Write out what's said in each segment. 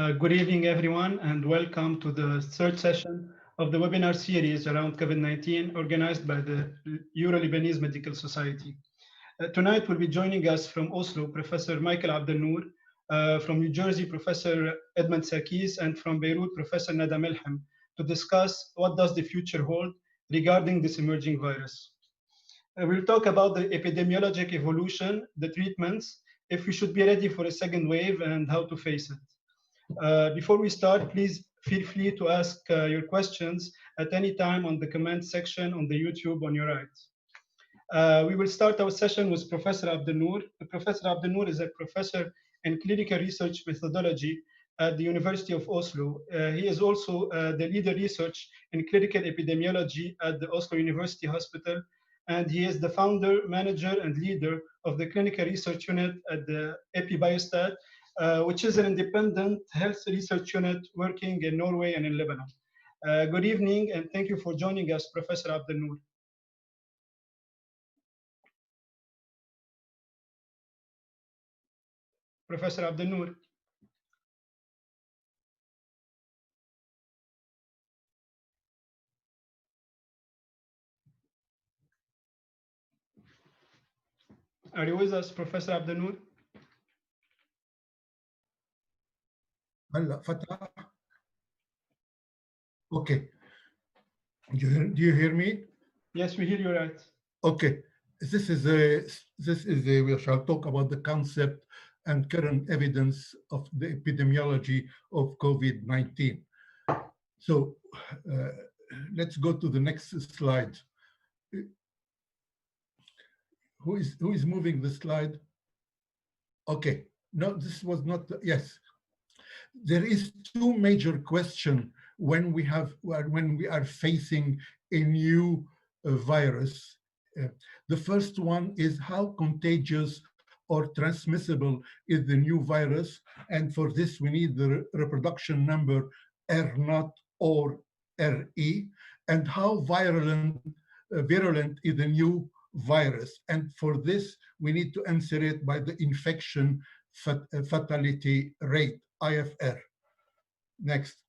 Good evening, everyone, and welcome to the third session of the webinar series around COVID-19 organized by the Eurolebanese Medical Society. Tonight will be joining us from Oslo, Professor Michael ABDELNOOR, from New Jersey, Professor Edmond, and from Beirut, Professor Nada MELHEM, to discuss what does the future hold regarding this emerging virus. We'll talk about the epidemiologic evolution, the treatments, if we should be ready for a second wave, and how to face it. Before we start, please feel free to ask your questions at any time on the comment section on the YouTube on your right. We will start our session with Professor ABDELNOOR. Professor ABDELNOOR is a professor in clinical research methodology at the University of Oslo. He is also the leader research in clinical epidemiology at the Oslo University Hospital, and he is the founder, manager, and leader of the clinical research unit at the EpiBiostat, which is an independent health research unit working in Norway and in Lebanon. Good evening, and thank you for joining us, Professor ABDELNOOR. Professor ABDELNOOR. Are you with us, Professor ABDELNOOR? Okay. Do you hear me? Yes, we hear you right. Okay. We shall talk about the concept and current evidence of the epidemiology of COVID-19. So let's go to the next slide. Who is moving the slide? Okay. No, this was not. Yes. There is two major questions when we are facing a new virus. The first one is how contagious or transmissible is the new virus, and for this we need the reproduction number R0 or RE, and how virulent is the new virus, and for this we need to answer it by the infection fatality rate, IFR. Next.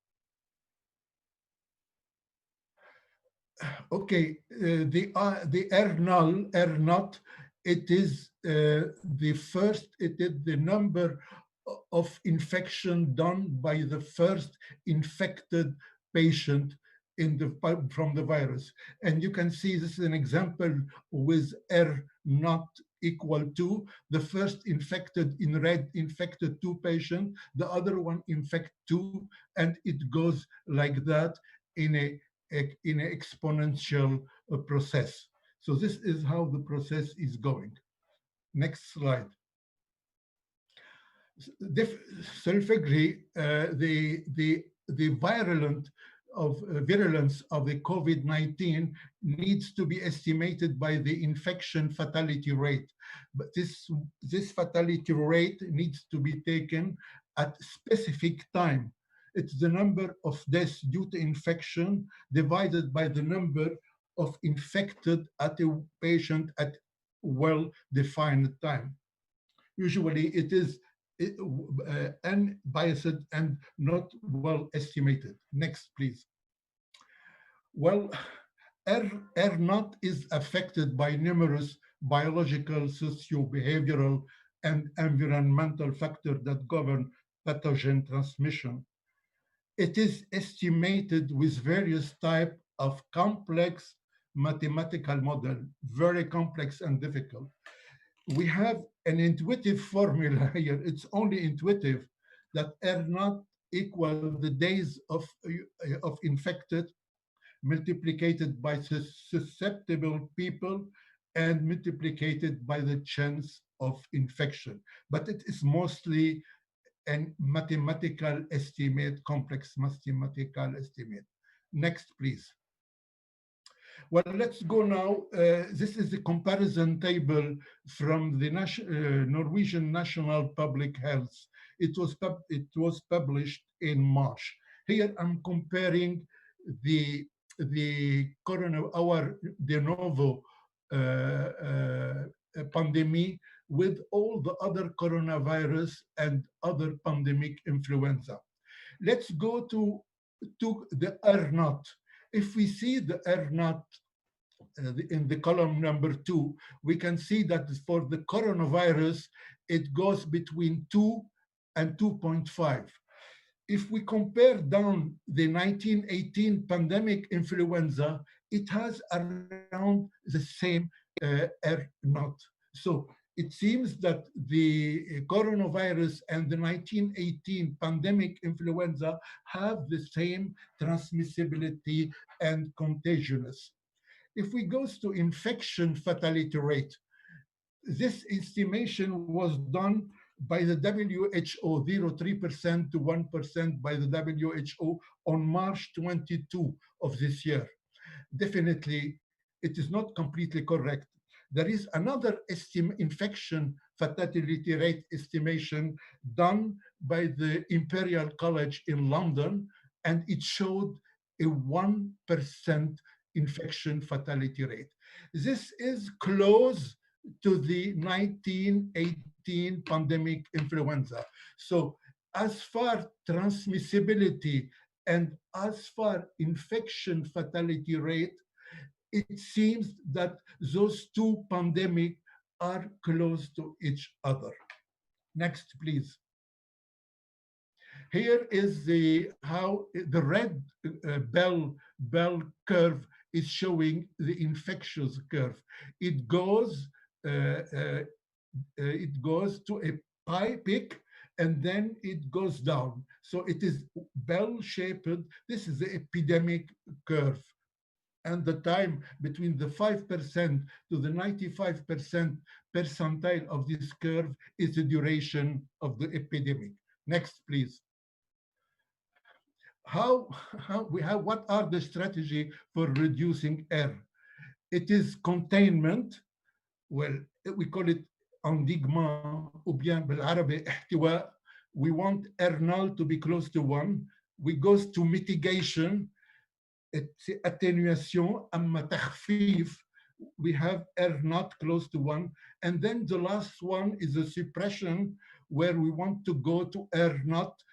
Okay, the R0, it is the number of infection done by the first infected patient from the virus. And you can see this is an example with R0 equal to the first infected in red infected 2 patients, the other one infect 2, and it goes like that in an exponential process. So this is how the process is going. Next slide. Self-agree, the virulence of the COVID-19 needs to be estimated by the infection fatality rate. But this fatality rate needs to be taken at specific time. It's the number of deaths due to infection divided by the number of infected at a patient at well-defined time. Usually it is unbiased and not well estimated. Next, please. Well, R0 is affected by numerous biological, socio-behavioral, and environmental factors that govern pathogen transmission. It is estimated with various types of complex mathematical model, very complex and difficult. We have an intuitive formula here. It's only intuitive that R0 equal the days of infected multiplied by susceptible people and multiplied by the chance of infection. But it is mostly a mathematical estimate, complex mathematical estimate. Next, please. Well, let's go now. This is the comparison table from the Norwegian National Public Health. It was published in March. Here I'm comparing the de novo pandemic with all the other coronavirus and other pandemic influenza. Let's go to the R naught. If we see the R naught in the column number 2, we can see that for the coronavirus, it goes between 2 and 2.5. If we compare down the 1918 pandemic influenza, it has around the same R naught. So it seems that the coronavirus and the 1918 pandemic influenza have the same transmissibility and contagiousness. If we go to infection fatality rate, this estimation was done by the WHO, 0.3% to 1% by the WHO on March 22 of this year. Definitely, it is not completely correct. There is another infection fatality rate estimation done by the Imperial College in London, and it showed a 1% infection fatality rate. This is close to the 1918 pandemic influenza. So as far transmissibility and as far infection fatality rate, it seems that those two pandemics are close to each other. Next, please. Here is how the red bell curve is showing the infectious curve. It goes to a peak and then it goes down. So it is bell-shaped. This is the epidemic curve. And the time between the 5% to the 95% percentile of this curve is the duration of the epidemic. Next, please. What are the strategy for reducing R? It is containment. Well, we call it endiguement, ou bien بالعربي احتواء. We want R null to be close to 1. We go to mitigation. It's atténuation, أما تخفيف. We have R not close to 1. And then the last one is a suppression, where we want to go to R not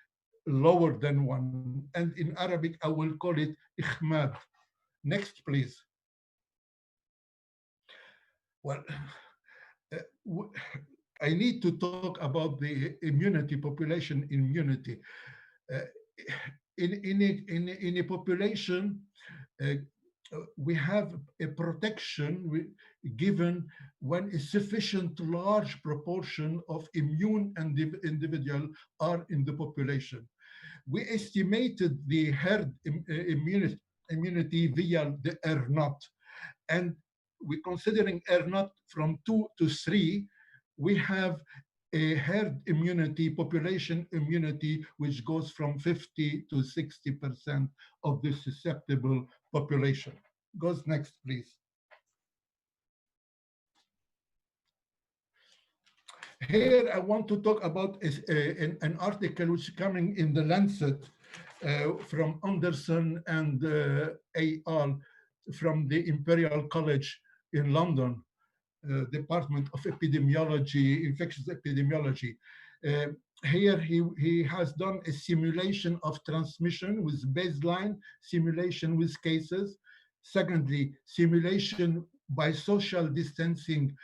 lower than 1. And in Arabic, I will call it إخماد. Next, please. Well, I need to talk about the immunity, population immunity. In a population, we have a protection given when a sufficient large proportion of immune individuals are in the population. We estimated the herd immunity via the R naught, and we're considering R naught from 2 to 3. We have a herd immunity, population immunity, which goes from 50 to 60% of the susceptible population. Goes next, please. Here, I want to talk about an article which is coming in the Lancet from Anderson and al. From the Imperial College in London, Department of Epidemiology, Infectious Epidemiology. Here he has done a simulation of transmission with baseline, simulation with cases. Secondly, simulation by social distancing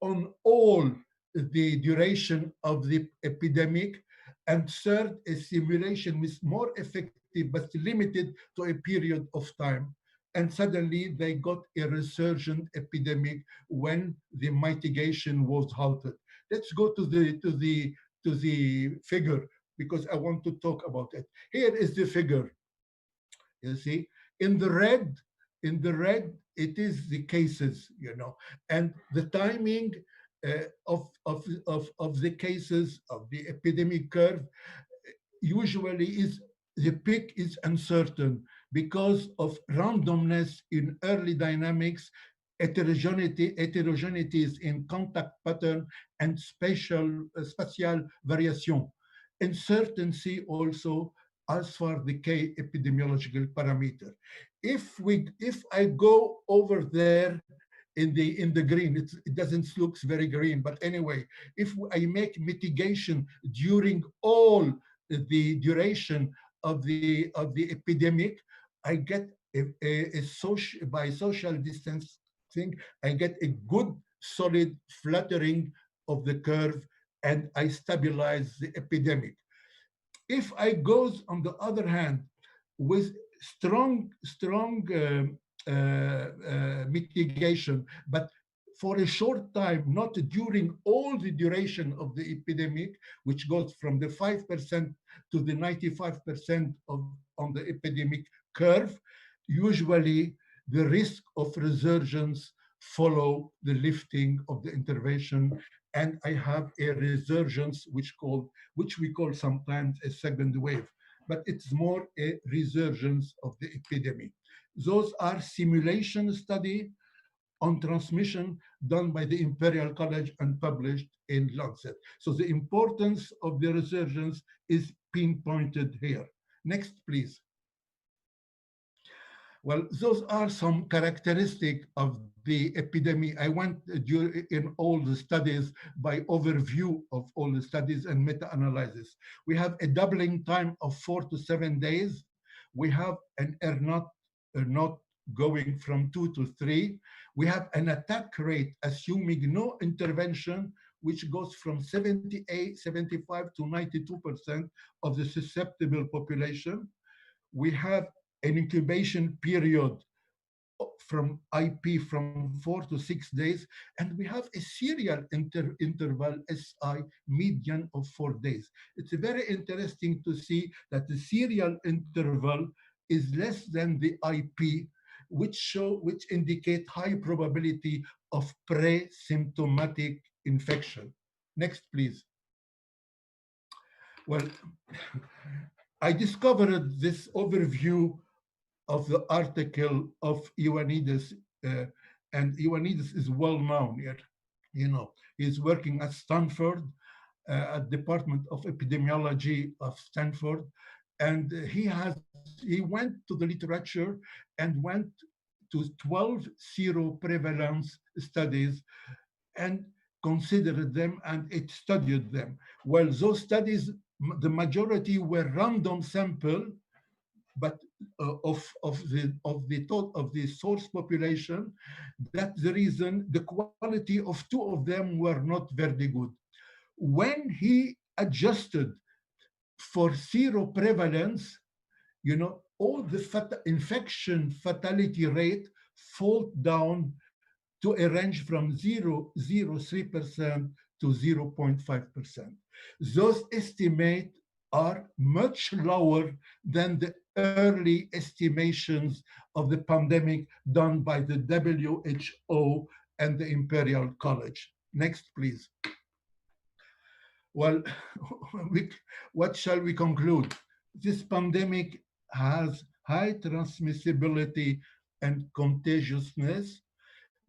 on all the duration of the epidemic. And third, a simulation with more effective but limited to a period of time. And suddenly they got a resurgent epidemic when the mitigation was halted. Let's go to the figure, because I want to talk about it. Here is the figure. You see, in the red, it is the cases, and the timing of the cases of the epidemic curve usually is the peak is uncertain because of randomness in early dynamics, heterogeneities in contact pattern, and spatial variation. Uncertainty also as far the K epidemiological parameter. If I go over there in the green, it doesn't look very green, but anyway, if I make mitigation during all the duration of the epidemic, I get a social, by social distancing, I get a good solid flattering of the curve, and I stabilize the epidemic. If I goes on the other hand with strong mitigation, but for a short time, not during all the duration of the epidemic, which goes from the 5% to the 95% of on the epidemic curve, usually the risk of resurgence follow the lifting of the intervention, and I have a resurgence which we call sometimes a second wave, but it's more a resurgence of the epidemic. Those are simulation study on transmission done by the Imperial College and published in Lancet. So the importance of the resurgence is pinpointed here. Next, please. Well, those are some characteristics of the epidemic. I went in all the studies by overview of all the studies and meta-analysis. We have a doubling time of 4 to 7 days. We have an R0 going from 2 to 3. We have an attack rate, assuming no intervention, which goes from 78, 75 to 92% of the susceptible population. We have an incubation period from IP from 4 to 6 days, and we have a serial interval SI median of 4 days. It's very interesting to see that the serial interval is less than the IP, which indicate high probability of pre-symptomatic infection. Next, please. Well, I discovered this overview of the article of Ioannidis, and Ioannidis is well known here. You know, he's working at Stanford, at Department of Epidemiology of Stanford, and he went to the literature and went to 12 seroprevalence studies and considered them, and it studied them. Well, those studies, the majority were random sample, but of the source population. That's the reason the quality of 2 of them were not very good. When he adjusted for seroprevalence, you know, all the infection fatality rate fall down to a range from 0.03% to 0.5%. Those estimates are much lower than the early estimations of the pandemic done by the WHO and the Imperial College. Next, please. Well, what shall we conclude? This pandemic has high transmissibility and contagiousness.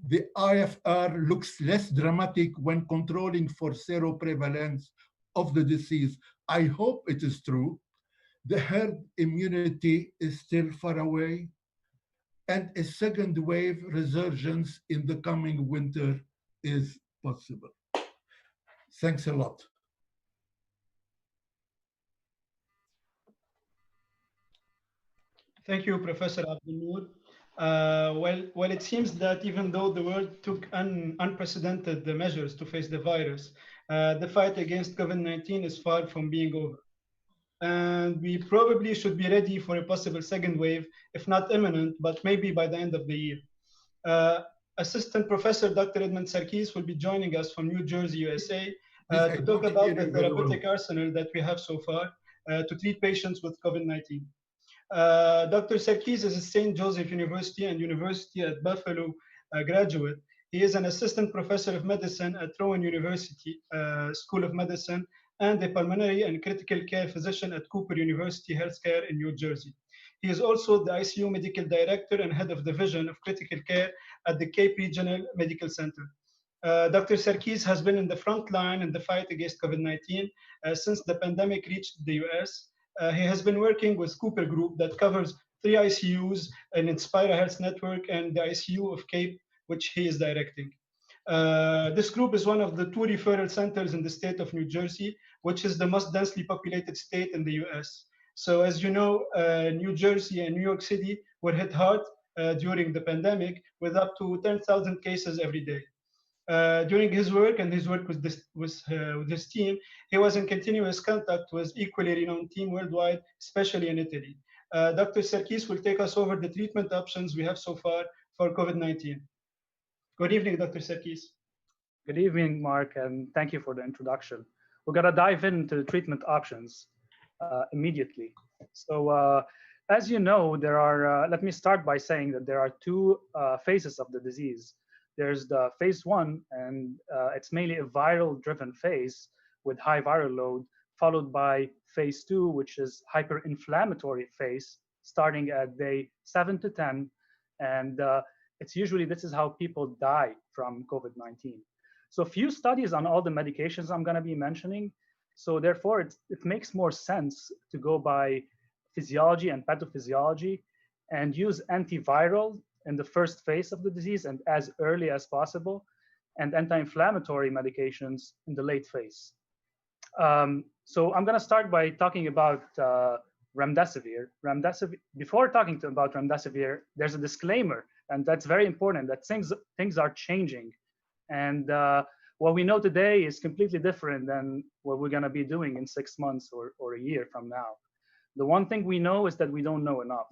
The IFR looks less dramatic when controlling for seroprevalence of the disease. I hope it is true. The herd immunity is still far away, and a second wave resurgence in the coming winter is possible. Thanks a lot. Thank you, Professor ABDELNOOR. Well, it seems that even though the world took unprecedented measures to face the virus, the fight against COVID-19 is far from being over. And we probably should be ready for a possible second wave, if not imminent, but maybe by the end of the year. Assistant Professor Dr. Edmond SARKIS will be joining us from New Jersey, USA, to talk about the therapeutic arsenal that we have so far to treat patients with COVID-19. Dr. SARKIS is a St. Joseph University and University at Buffalo graduate. He is an assistant professor of medicine at Rowan University School of Medicine and a pulmonary and critical care physician at Cooper University Healthcare in New Jersey. He is also the ICU medical director and head of division of critical care at the Cape Regional Medical Center. Dr. SARKIS has been in the front line in the fight against COVID-19 since the pandemic reached the US. He has been working with Cooper Group that covers 3 ICUs, an Inspira Health Network, and the ICU of Cape, which he is directing. This group is one of the 2 referral centers in the state of New Jersey, which is the most densely populated state in the US. So as you know, New Jersey and New York City were hit hard during the pandemic with up to 10,000 cases every day. During his work and his work with his team, he was in continuous contact with equally renowned team worldwide, especially in Italy. Dr. Sarkis will take us over the treatment options we have so far for COVID-19. Good evening, Dr. Sarkis. Good evening, Mark, and thank you for the introduction. We're going to dive into the treatment options immediately. So, as you know, there are, let me start by saying that there are two phases of the disease. There's the phase one, and it's mainly a viral-driven phase with high viral load, followed by phase two, which is hyperinflammatory phase, starting at day 7 to 10. And it's usually, this is how people die from COVID-19. So few studies on all the medications I'm going to be mentioning. So therefore, it makes more sense to go by physiology and pathophysiology and use antiviral in the first phase of the disease and as early as possible, and anti-inflammatory medications in the late phase. So I'm going to start by talking about remdesivir. Before talking about remdesivir, there's a disclaimer, and that's very important, that things are changing. And what we know today is completely different than what we're going to be doing in 6 months or a year from now. The one thing we know is that we don't know enough.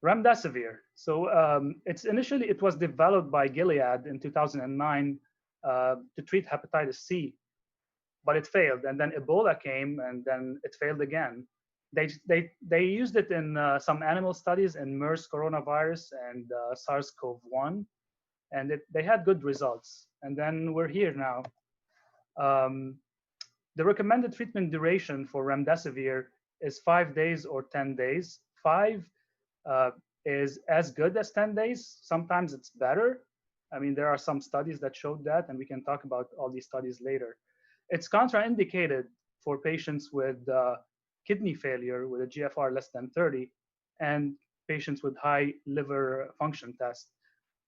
Remdesivir. So it was developed by Gilead in 2009 to treat hepatitis C, but it failed. And then Ebola came, and then it failed again. They used it in some animal studies in MERS coronavirus and SARS-CoV-1, and they had good results. And then we're here now. The recommended treatment duration for remdesivir is 5 days or 10 days. 5 is as good as 10 days. Sometimes it's better. I mean, there are some studies that showed that, and we can talk about all these studies later. It's contraindicated for patients with kidney failure with a GFR less than 30 and patients with high liver function test,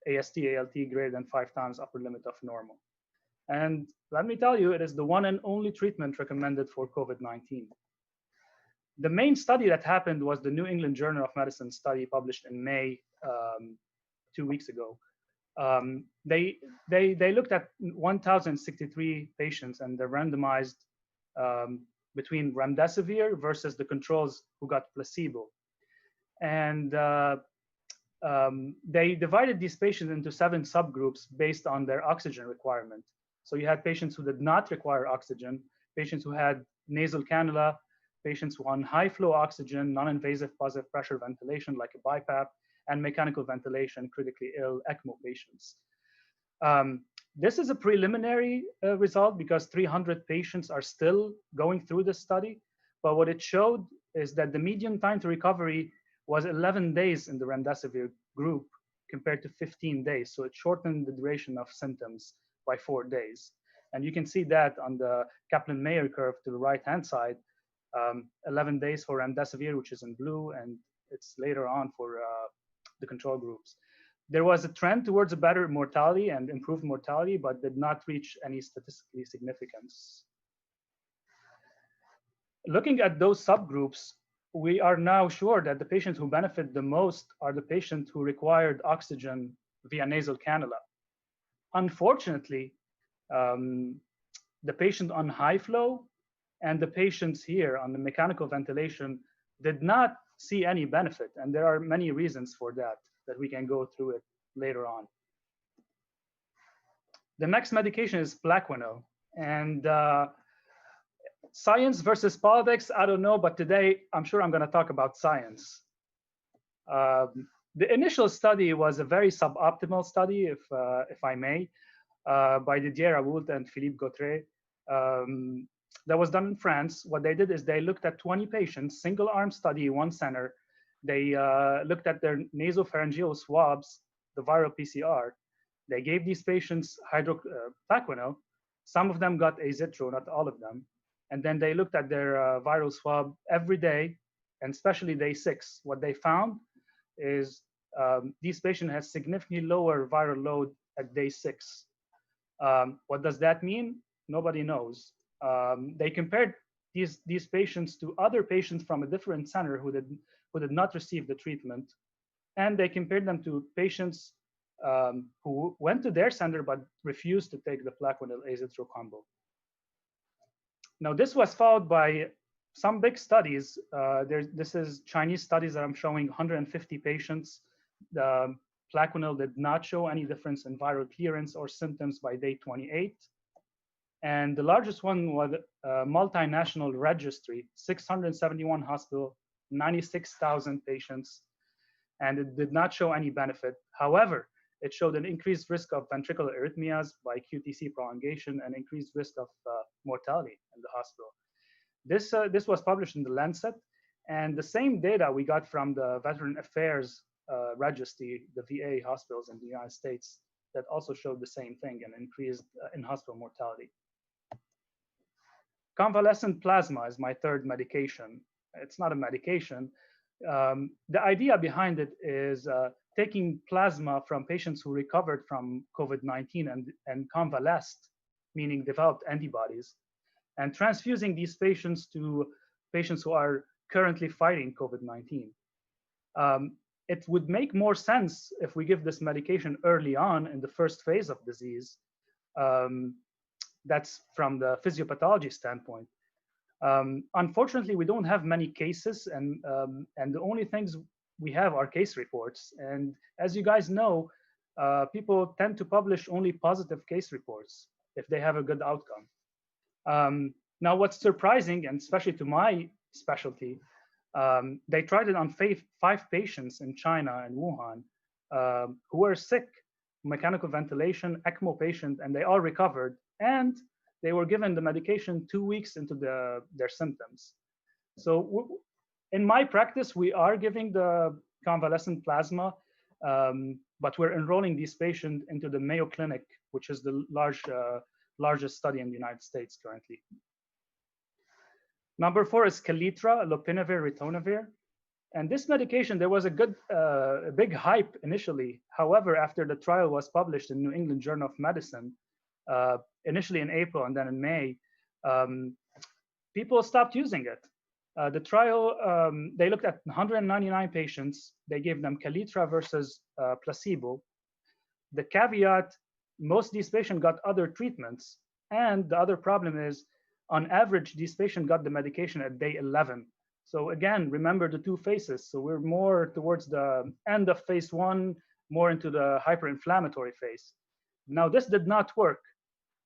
AST, ALT greater than 5 times upper limit of normal. And let me tell you, it is the one and only treatment recommended for COVID-19. The main study that happened was the New England Journal of Medicine study published in May 2 weeks ago. They looked at 1,063 patients, and they're randomized between remdesivir versus the controls who got placebo. And they divided these patients into 7 subgroups based on their oxygen requirement. So you had patients who did not require oxygen, patients who had nasal cannula, patients who on high flow oxygen, non-invasive positive pressure ventilation like a BiPAP, and mechanical ventilation, critically ill ECMO patients. This is a preliminary result because 300 patients are still going through this study. But what it showed is that the median time to recovery was 11 days in the remdesivir group compared to 15 days. So it shortened the duration of symptoms by 4 days. And you can see that on the Kaplan-Meier curve to the right-hand side, 11 days for remdesivir, which is in blue, and it's later on for the control groups. There was a trend towards a better mortality and improved mortality, but did not reach any statistically significance. Looking at those subgroups, we are now sure that the patients who benefit the most are the patients who required oxygen via nasal cannula. Unfortunately, the patient on high flow and the patients here on the mechanical ventilation did not see any benefit. And there are many reasons for that we can go through it later on. The next medication is Plaquenil. And science versus politics, I don't know, but today I'm sure I'm going to talk about science. The initial study was a very suboptimal study, if I may, by Didier Raoult and Philippe Gautret. That was done in France. What they did is they looked at 20 patients, single arm study, 1 center. They looked at their nasopharyngeal swabs, the viral PCR. They gave these patients Plaquenil. Some of them got azithromycin, not all of them. And then they looked at their viral swab every day, and especially day 6. What they found is these patients had significantly lower viral load at day 6. What does that mean? Nobody knows. They compared these patients to other patients from a different center who did not receive the treatment, and they compared them to patients who went to their center but refused to take the plaquenil azithro combo. Now, this was followed by some big studies. This is Chinese studies that I'm showing 150 patients. The plaquenil did not show any difference in viral clearance or symptoms by day 28. And the largest one was a multinational registry, 671 hospitals, 96,000 patients, and it did not show any benefit. However, it showed an increased risk of ventricular arrhythmias by QTc prolongation and increased risk of mortality in the hospital. This was published in the Lancet, and the same data we got from the Veteran Affairs Registry, the VA hospitals in the United States, that also showed the same thing, an increased in-hospital mortality. Convalescent plasma is my third medication. It's not a medication. The idea behind it is taking plasma from patients who recovered from COVID-19 and convalesced, meaning developed antibodies, and transfusing these patients to patients who are currently fighting COVID-19. It would make more sense if we give this medication early on in the first phase of disease. That's from the physiopathology standpoint. Unfortunately, we don't have many cases, and the only things we have are case reports. And as you guys know, people tend to publish only positive case reports if they have a good outcome. Now, what's surprising, and especially to my specialty, they tried it on 5 patients in China and Wuhan who were sick, mechanical ventilation, ECMO patient, and they all recovered. And they were given the medication 2 weeks into their symptoms. So in my practice, we are giving the convalescent plasma, but we're enrolling these patients into the Mayo Clinic, which is the largest study in the United States currently. Number 4 is Kaletra, lopinavir, ritonavir. And this medication, there was a big hype initially. However, after the trial was published in New England Journal of Medicine, initially in April and then in May, people stopped using it. The trial, they looked at 199 patients. They gave them Kaletra versus placebo. The caveat, most of these patients got other treatments. And the other problem is, on average, these patients got the medication at day 11. So again, remember the 2 phases. So we're more towards the end of phase 1, more into the hyperinflammatory phase. Now, this did not work.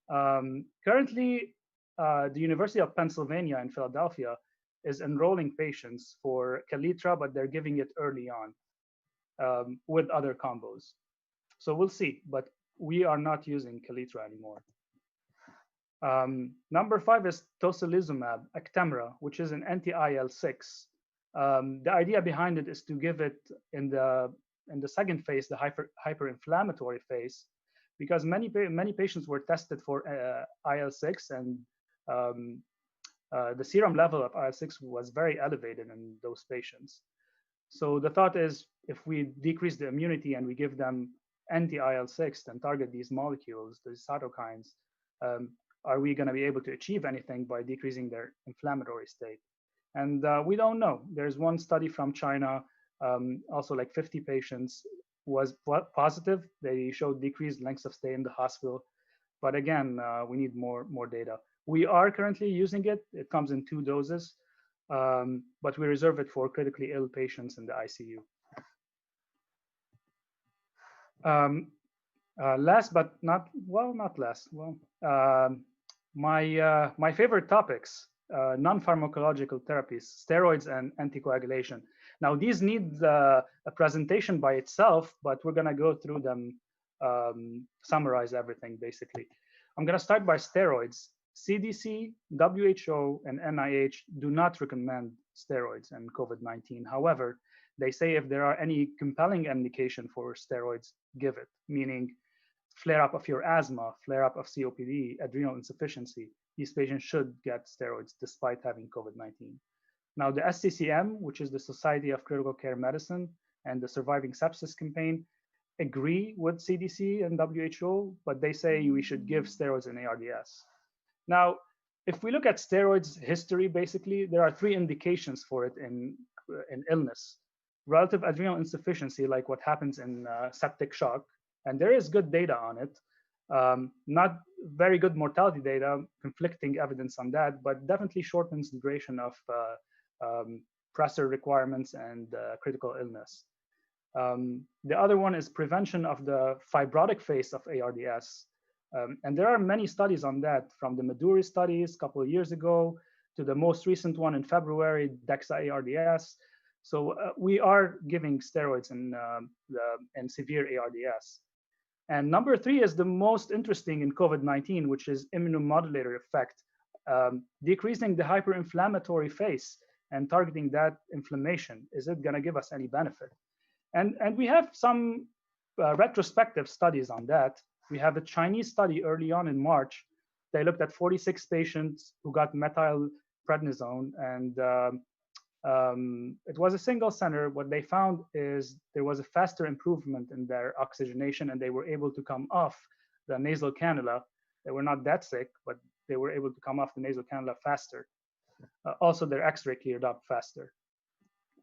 Currently, the University of Pennsylvania in Philadelphia is enrolling patients for Kaletra, but they're giving it early on with other combos. So we'll see, but we are not using Kaletra anymore. Number 5 is tocilizumab, Actemra, which is an anti-IL-6. The idea behind it is to give it in the second phase, the hyperinflammatory phase, because many patients were tested for IL-6, and the serum level of IL-6 was very elevated in those patients. So the thought is, if we decrease the immunity and we give them anti-IL-6 and target these molecules, these cytokines, are we going to be able to achieve anything by decreasing their inflammatory state? And we don't know. There's one study from China, also like 50 patients was positive. They showed decreased lengths of stay in the hospital. But again, we need more data. We are currently using it. It comes in 2 doses, but we reserve it for critically ill patients in the ICU. Last but not last. My favorite topics, non-pharmacological therapies, steroids and anticoagulation. Now, these need a presentation by itself, but we're going to go through them, summarize everything, basically. I'm going to start by steroids. CDC, WHO, and NIH do not recommend steroids in COVID-19. However, they say if there are any compelling indication for steroids, give it, meaning flare-up of your asthma, flare-up of COPD, adrenal insufficiency. These patients should get steroids despite having COVID-19. Now, the SCCM, which is the Society of Critical Care Medicine, and the Surviving Sepsis Campaign agree with CDC and WHO, but they say we should give steroids in ARDS. Now, If we look at steroids history, basically, there are three indications for it in illness. Relative adrenal insufficiency, like what happens in septic shock, and there is good data on it. Not very good mortality data, conflicting evidence on that, but definitely shortens the duration of pressor requirements and critical illness. The other one is prevention of the fibrotic phase of ARDS. And there are many studies on that, from the Maduri studies a couple of years ago to the most recent one in February, DEXA ARDS. So we are giving steroids in severe ARDS. And number three is the most interesting in COVID-19, which is immunomodulator effect, decreasing the hyperinflammatory phase and targeting that inflammation. Is it going to give us any benefit? And we have some retrospective studies on that. We have a Chinese study early on in March. They looked at 46 patients who got methylprednisone, and it was a single center. What they found is there was a faster improvement in their oxygenation, and they were able to come off the nasal cannula. They were not that sick, but they were able to come off the nasal cannula faster. Also, their X-ray cleared up faster.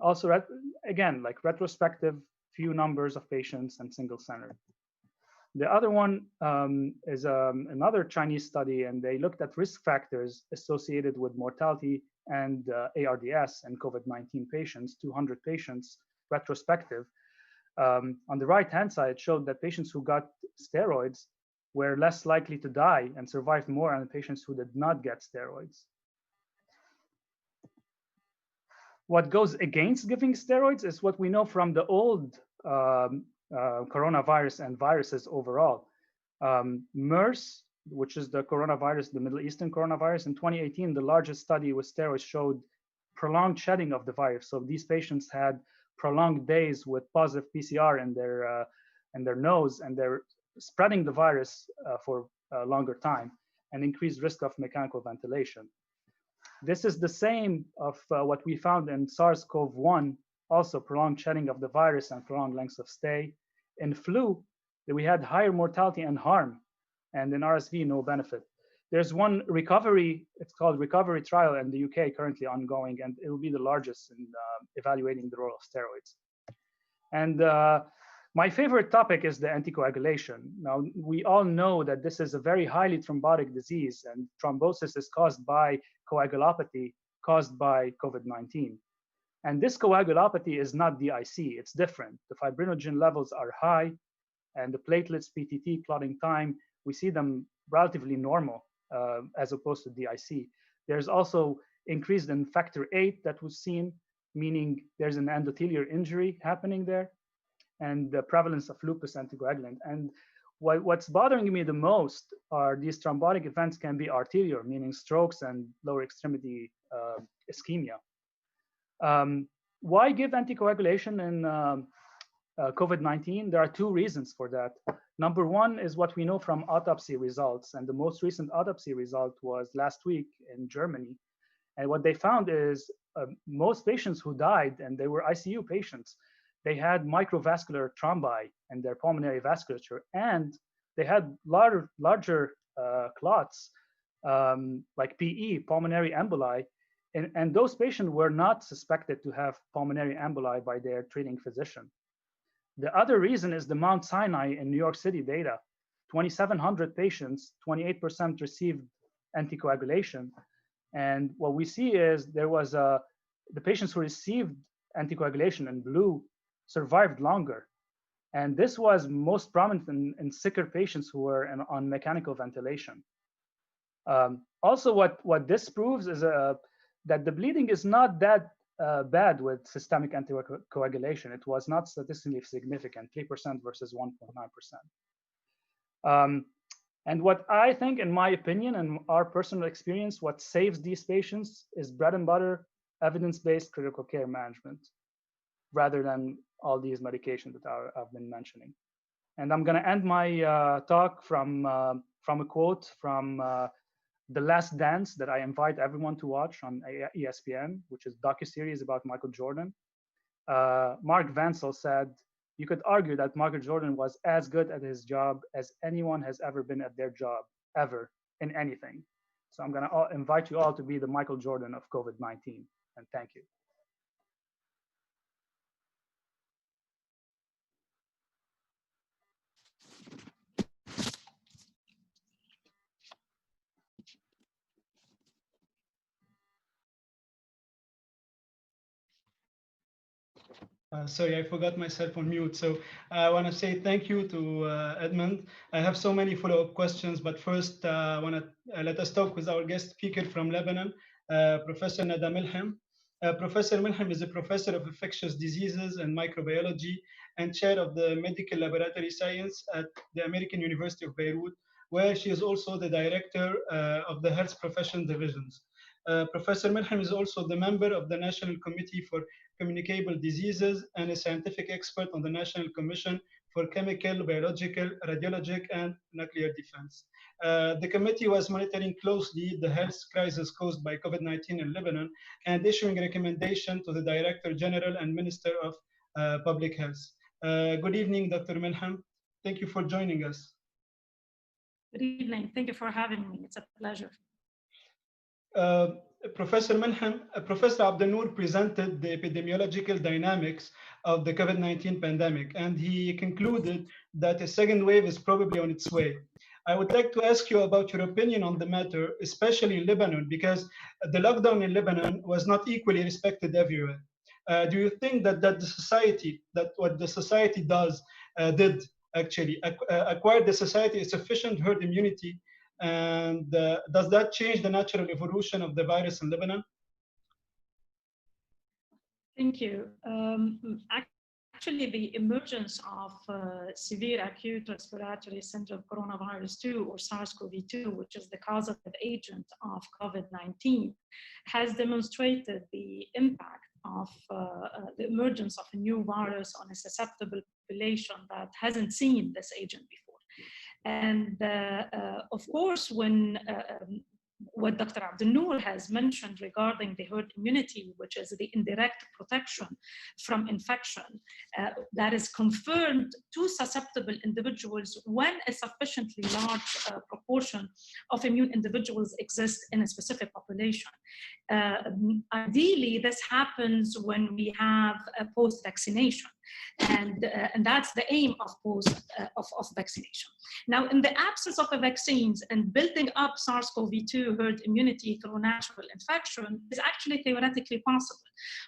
Also, again, like retrospective, few numbers of patients and single center. The other one is another Chinese study, and they looked at risk factors associated with mortality and ARDS and COVID-19 patients, 200 patients, retrospective. On the right-hand side, it showed that patients who got steroids were less likely to die and survived more than patients who did not get steroids. What goes against giving steroids is what we know from the old coronavirus and viruses overall. MERS, which is the coronavirus, the Middle Eastern coronavirus, in 2018, the largest study with steroids showed prolonged shedding of the virus. So these patients had prolonged days with positive PCR in their nose, and they're spreading the virus for a longer time and increased risk of mechanical ventilation. This is the same of what we found in SARS-CoV-1, also prolonged shedding of the virus and prolonged lengths of stay. In flu, we had higher mortality and harm, and in RSV, no benefit. There's one recovery, it's called recovery trial in the UK currently ongoing, and it will be the largest in evaluating the role of steroids. And my favorite topic is the anticoagulation. Now, we all know that this is a very highly thrombotic disease, and thrombosis is caused by coagulopathy caused by COVID-19. And this coagulopathy is not DIC, it's different. The fibrinogen levels are high, and the platelets, PTT, clotting time, we see them relatively normal as opposed to DIC. There's also increase in factor VIII that was seen, meaning there's an endothelial injury happening there, and the prevalence of lupus anticoagulant. And what's bothering me the most are these thrombotic events can be arterial, meaning strokes and lower extremity ischemia. Why give anticoagulation in COVID-19? There are two reasons for that. Number one is what we know from autopsy results, and the most recent autopsy result was last week in Germany. And what they found is most patients who died, and they were ICU patients, they had microvascular thrombi in their pulmonary vasculature, and they had larger clots like PE, pulmonary emboli, and those patients were not suspected to have pulmonary emboli by their treating physician. The other reason is the Mount Sinai in New York City data. 2,700 patients, 28% received anticoagulation. And what we see is there was the patients who received anticoagulation in blue survived longer. And this was most prominent in sicker patients who were on mechanical ventilation. Also, what this proves is that the bleeding is not that bad with systemic anticoagulation. It was not statistically significant, 3% versus 1.9%. And what I think, in my opinion, and our personal experience, what saves these patients is bread and butter, evidence-based critical care management, rather than all these medications that I've been mentioning. And I'm going to end my talk from a quote from The Last Dance that I invite everyone to watch on ESPN, which is a docuseries about Michael Jordan. Marc Vansel said, "You could argue that Michael Jordan was as good at his job as anyone has ever been at their job, ever, in anything. So I'm going to invite you all to be the Michael Jordan of COVID-19. And thank you. Sorry, I forgot myself on mute. So I want to say thank you to Edmond. I have so many follow-up questions, but first I want to let us talk with our guest speaker from Lebanon, Professor Nada MELHEM. Professor MELHEM is a professor of infectious diseases and microbiology and chair of the medical laboratory science at the American University of Beirut, where she is also the director of the health profession divisions. Professor MELHEM is also the member of the National Committee for Communicable Diseases and a scientific expert on the National Commission for Chemical, Biological, Radiologic, and Nuclear Defense. The committee was monitoring closely the health crisis caused by COVID-19 in Lebanon and issuing recommendation to the Director General and Minister of Public Health. Good evening, Dr. MELHEM. Thank you for joining us. Good evening. Thank you for having me. It's a pleasure. Professor MELHEM, Professor ABDELNOOR presented the epidemiological dynamics of the COVID-19 pandemic, and he concluded that a second wave is probably on its way. I would like to ask you about your opinion on the matter, especially in Lebanon, because the lockdown in Lebanon was not equally respected everywhere. Do you think that what the society did actually acquire the society a sufficient herd immunity? And does that change the natural evolution of the virus in Lebanon? Thank you. Actually, the emergence of severe acute respiratory syndrome coronavirus 2 or SARS-CoV-2, which is the causative agent of COVID-19, has demonstrated the impact of the emergence of a new virus on a susceptible population that hasn't seen this agent before. And of course, when what Dr. ABDELNOOR has mentioned regarding the herd immunity, which is the indirect protection from infection, that is confirmed to susceptible individuals when a sufficiently large proportion of immune individuals exist in a specific population. Ideally, this happens when we have a post-vaccination. And that's the aim of vaccination. Now, in the absence of the vaccines and building up SARS-CoV-2 herd immunity through natural infection is actually theoretically possible.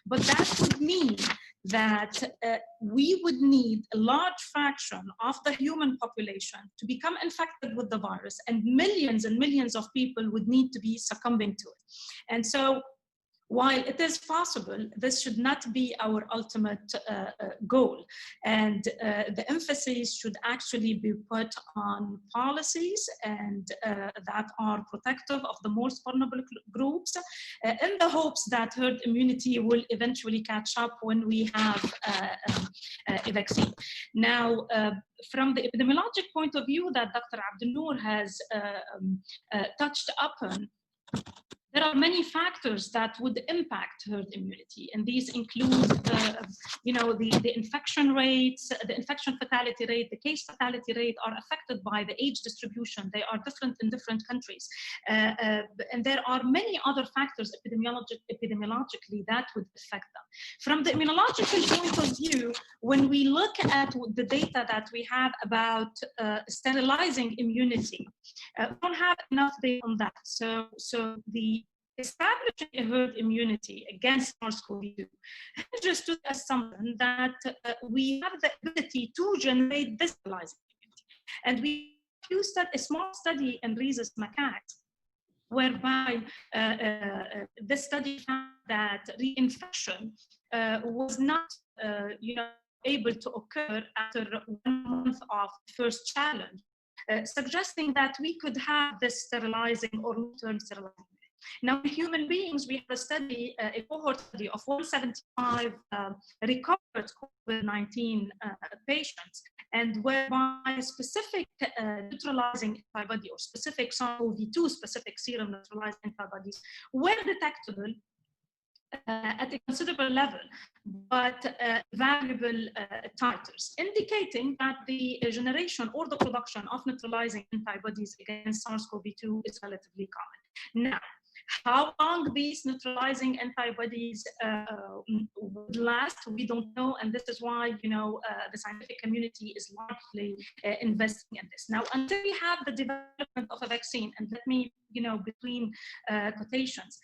But that would mean that we would need a large fraction of the human population to become infected with the virus, and millions of people would need to be succumbing to it. And so, while it is possible, this should not be our ultimate goal. And the emphasis should actually be put on policies and that are protective of the most vulnerable groups in the hopes that herd immunity will eventually catch up when we have a vaccine. Now, from the epidemiologic point of view that Dr. ABDELNOOR has touched upon, there are many factors that would impact herd immunity, and these include, the infection rates, the infection fatality rate, the case fatality rate are affected by the age distribution. They are different in different countries, and there are many other factors epidemiologically that would affect them. From the immunological point of view, when we look at the data that we have about sterilizing immunity, we don't have enough data on that. So the establishing a herd immunity against SARS-CoV-2 just to as something that we have the ability to generate this sterilizing immunity. And we used a small study in rhesus macaques, whereby this study found that reinfection was not able to occur after 1 month of the first challenge, suggesting that we could have this sterilizing or long-term sterilizing. Now, in human beings, we have a study, a cohort study of 175 recovered COVID-19 patients, and whereby specific neutralizing antibody or specific SARS-CoV-2 specific serum neutralizing antibodies were detectable at a considerable level, but variable titers, indicating that the generation or the production of neutralizing antibodies against SARS-CoV-2 is relatively common. Now, how long these neutralizing antibodies would last, we don't know, and this is why, you know, the scientific community is largely investing in this. Now, until we have the development of a vaccine, and let me, you know, between quotations,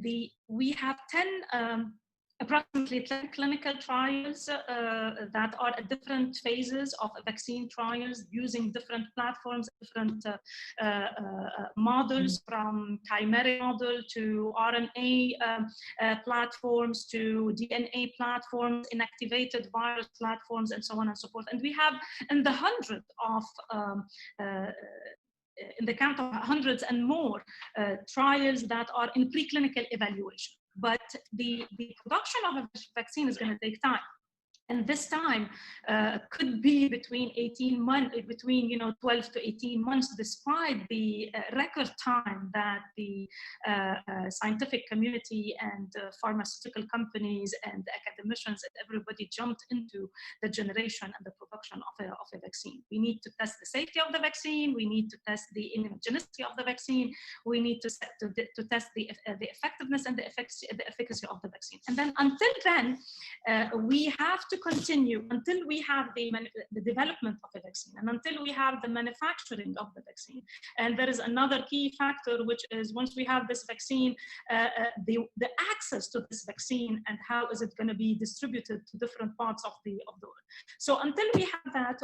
we have 10 approximately 10 clinical trials that are at different phases of vaccine trials using different platforms, different models, from chimeric model to RNA platforms to DNA platforms, inactivated virus platforms, and so on and so forth. And we have in the hundreds of in the count of hundreds and more trials that are in preclinical evaluation. But the production of a vaccine is going to take time. And this time could be between 18 months, between 12 to 18 months, despite the record time that the scientific community and pharmaceutical companies and academicians and everybody jumped into the generation and the production of a vaccine. We need to test the safety of the vaccine. We need to test the immunogenicity of the vaccine. We need to test the effectiveness and the efficacy of the vaccine. And then until then, we have to continue until we have the development of a vaccine and until we have the manufacturing of the vaccine. And there is another key factor, which is once we have this vaccine, the access to this vaccine and how is it going to be distributed to different parts of the world. So until we have that,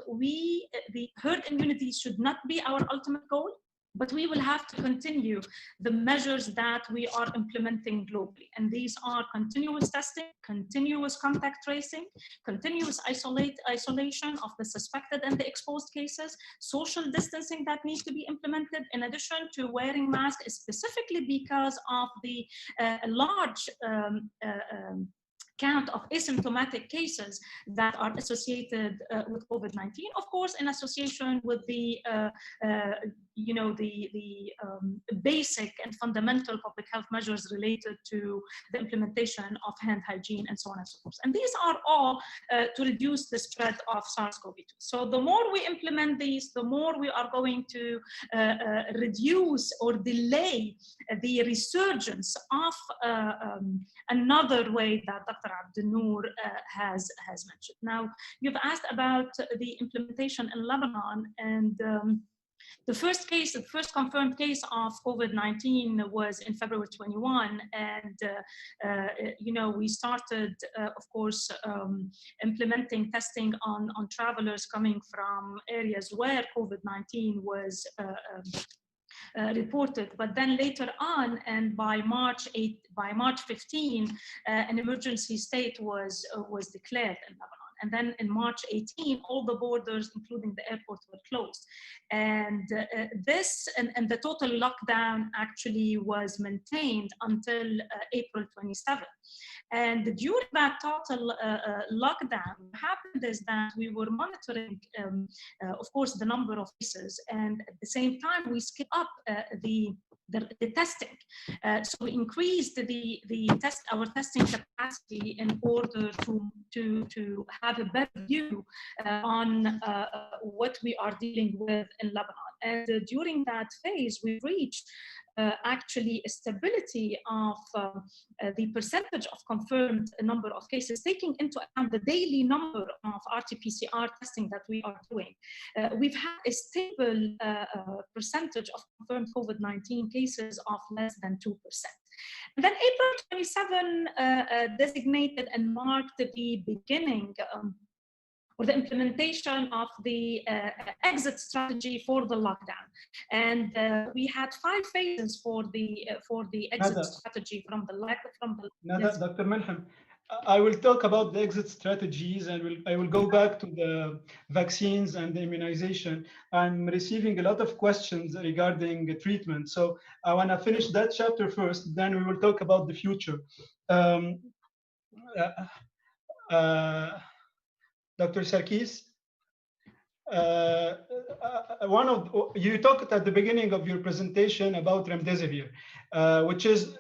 the herd immunity should not be our ultimate goal. But we will have to continue the measures that we are implementing globally. And these are continuous testing, continuous contact tracing, continuous isolation of the suspected and the exposed cases, social distancing that needs to be implemented, in addition to wearing masks, specifically because of the large count of asymptomatic cases that are associated with COVID-19, of course, in association with the basic and fundamental public health measures related to the implementation of hand hygiene and so on and so forth. And these are all to reduce the spread of SARS-CoV-2. So the more we implement these, the more we are going to reduce or delay the resurgence of another way that Dr. ABDELNOOR has mentioned. Now, you've asked about the implementation in Lebanon, and the first confirmed case of COVID-19 was in February 21, and we started, of course, implementing testing on travelers coming from areas where COVID-19 was reported. But then later on, and by March 15, an emergency state was declared in Lebanon. And then in March 18, all the borders, including the airport, were closed. And the total lockdown actually was maintained until April 27. And during that total lockdown, what happened is that we were monitoring, of course, the number of cases, and at the same time, we scaled up the testing. So we increased our testing capacity in order to have a better view on what we are dealing with in Lebanon. And during that phase, we reached actually a stability of the percentage of confirmed number of cases, taking into account the daily number of RT-PCR testing that we are doing. We've had a stable percentage of confirmed COVID-19 cases of less than 2%. And then April 27 designated and marked the beginning or the implementation of the exit strategy for the lockdown. And we had 5 phases for the exit strategy from the yes. Dr. MELHEM, I will talk about the exit strategies, and I will go back to the vaccines and the immunization. I'm receiving a lot of questions regarding treatment. So I want to finish that chapter first, then we will talk about the future. Dr. SARKIS, you talked at the beginning of your presentation about remdesivir, which is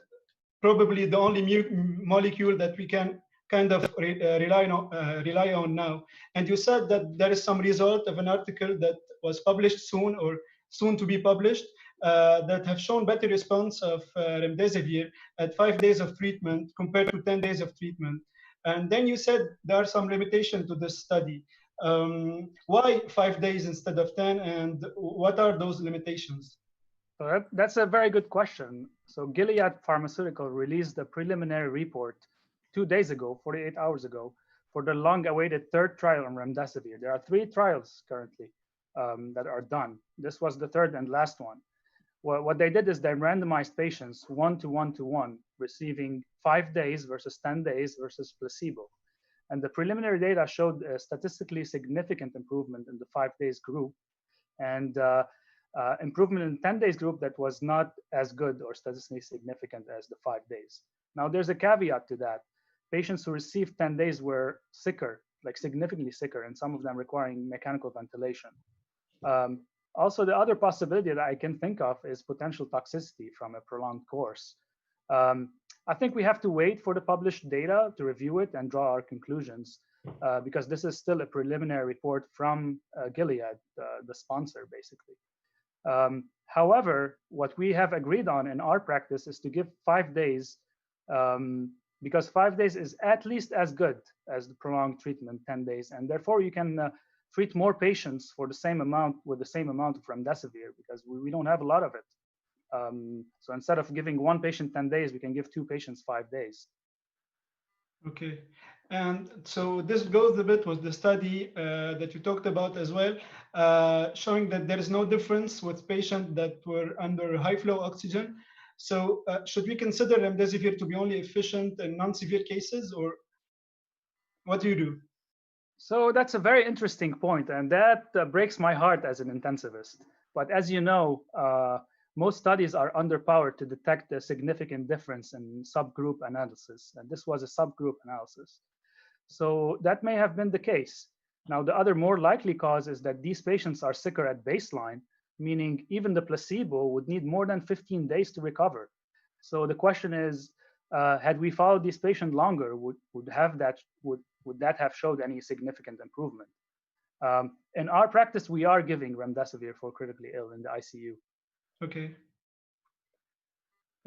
probably the only molecule that we can kind of rely on now. And you said that there is some result of an article that was published soon or soon to be published that have shown better response of remdesivir at 5 days of treatment compared to 10 days of treatment. And then you said there are some limitations to this study. Why 5 days instead of 10, and what are those limitations? So that's a very good question. So Gilead Pharmaceutical released a preliminary report 2 days ago, 48 hours ago, for the long-awaited third trial on remdesivir. There are 3 trials currently that are done. This was the third and last one. What they did is they randomized patients 1 to 1 to 1, receiving 5 days versus 10 days versus placebo. And the preliminary data showed a statistically significant improvement in the 5 days group, and improvement in 10 days group that was not as good or statistically significant as the 5 days. Now, there's a caveat to that. Patients who received 10 days were sicker, like significantly sicker, and some of them requiring mechanical ventilation. Also, the other possibility that I can think of is potential toxicity from a prolonged course. I think we have to wait for the published data to review it and draw our conclusions, because this is still a preliminary report from Gilead, the sponsor, basically. However, what we have agreed on in our practice is to give 5 days, because 5 days is at least as good as the prolonged treatment, 10 days, and therefore you can treat more patients for the same amount with the same amount of remdesivir, because we don't have a lot of it. So instead of giving 1 patient 10 days, we can give 2 patients 5 days. Okay, and so this goes a bit with the study that you talked about as well, showing that there is no difference with patients that were under high flow oxygen. So should we consider remdesivir to be only efficient in non-severe cases, or what do you do? So that's a very interesting point, and that breaks my heart as an intensivist. But as you know, most studies are underpowered to detect a significant difference in subgroup analysis, and this was a subgroup analysis. So that may have been the case. Now, the other more likely cause is that these patients are sicker at baseline, meaning even the placebo would need more than 15 days to recover. So the question is, had we followed these patients longer, would that have showed any significant improvement? In our practice, we are giving remdesivir for critically ill in the ICU. Okay.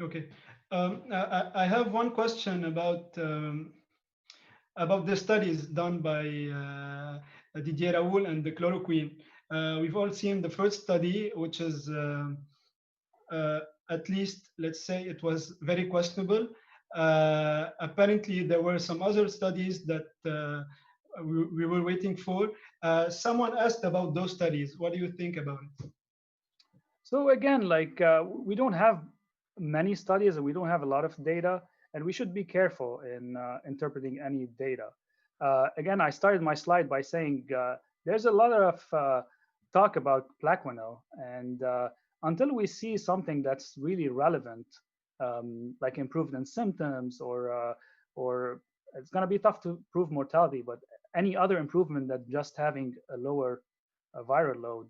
Okay. I have one question about the studies done by Didier Raoul and the chloroquine. We've all seen the first study, which is at least, let's say, it was very questionable. Apparently, there were some other studies that we were waiting for. Someone asked about those studies. What do you think about it? So again, like we don't have many studies and we don't have a lot of data, and we should be careful in interpreting any data. Again, I started my slide by saying there's a lot of talk about Plaquenil, and until we see something that's really relevant, like improvement in symptoms, or it's going to be tough to prove mortality, but any other improvement than just having a lower viral load,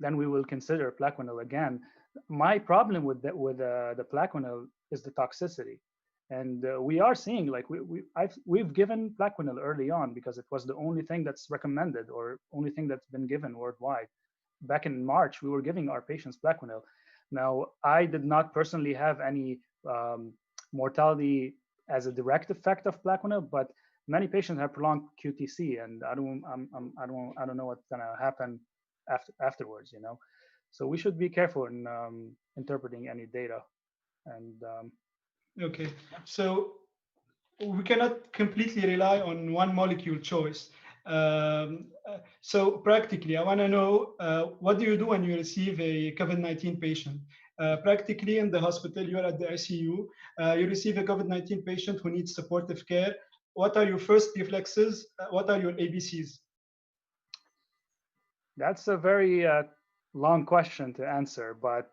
then we will consider Plaquenil again. My problem with the Plaquenil is the toxicity, and we are seeing, like, we've given Plaquenil early on because it was the only thing that's recommended or only thing that's been given worldwide. Back in March, we were giving our patients Plaquenil. Now, I did not personally have any mortality as a direct effect of Plaquenil, but many patients have prolonged QTC, and I don't know what's gonna happen afterwards, you know. So we should be careful in interpreting any data. And okay, so we cannot completely rely on one molecule choice. So practically, I want to know what do you do when you receive a COVID-19 patient? Practically in the hospital, you're at the ICU, you receive a COVID-19 patient who needs supportive care. What are your first reflexes? What are your ABCs? That's a very long question to answer, but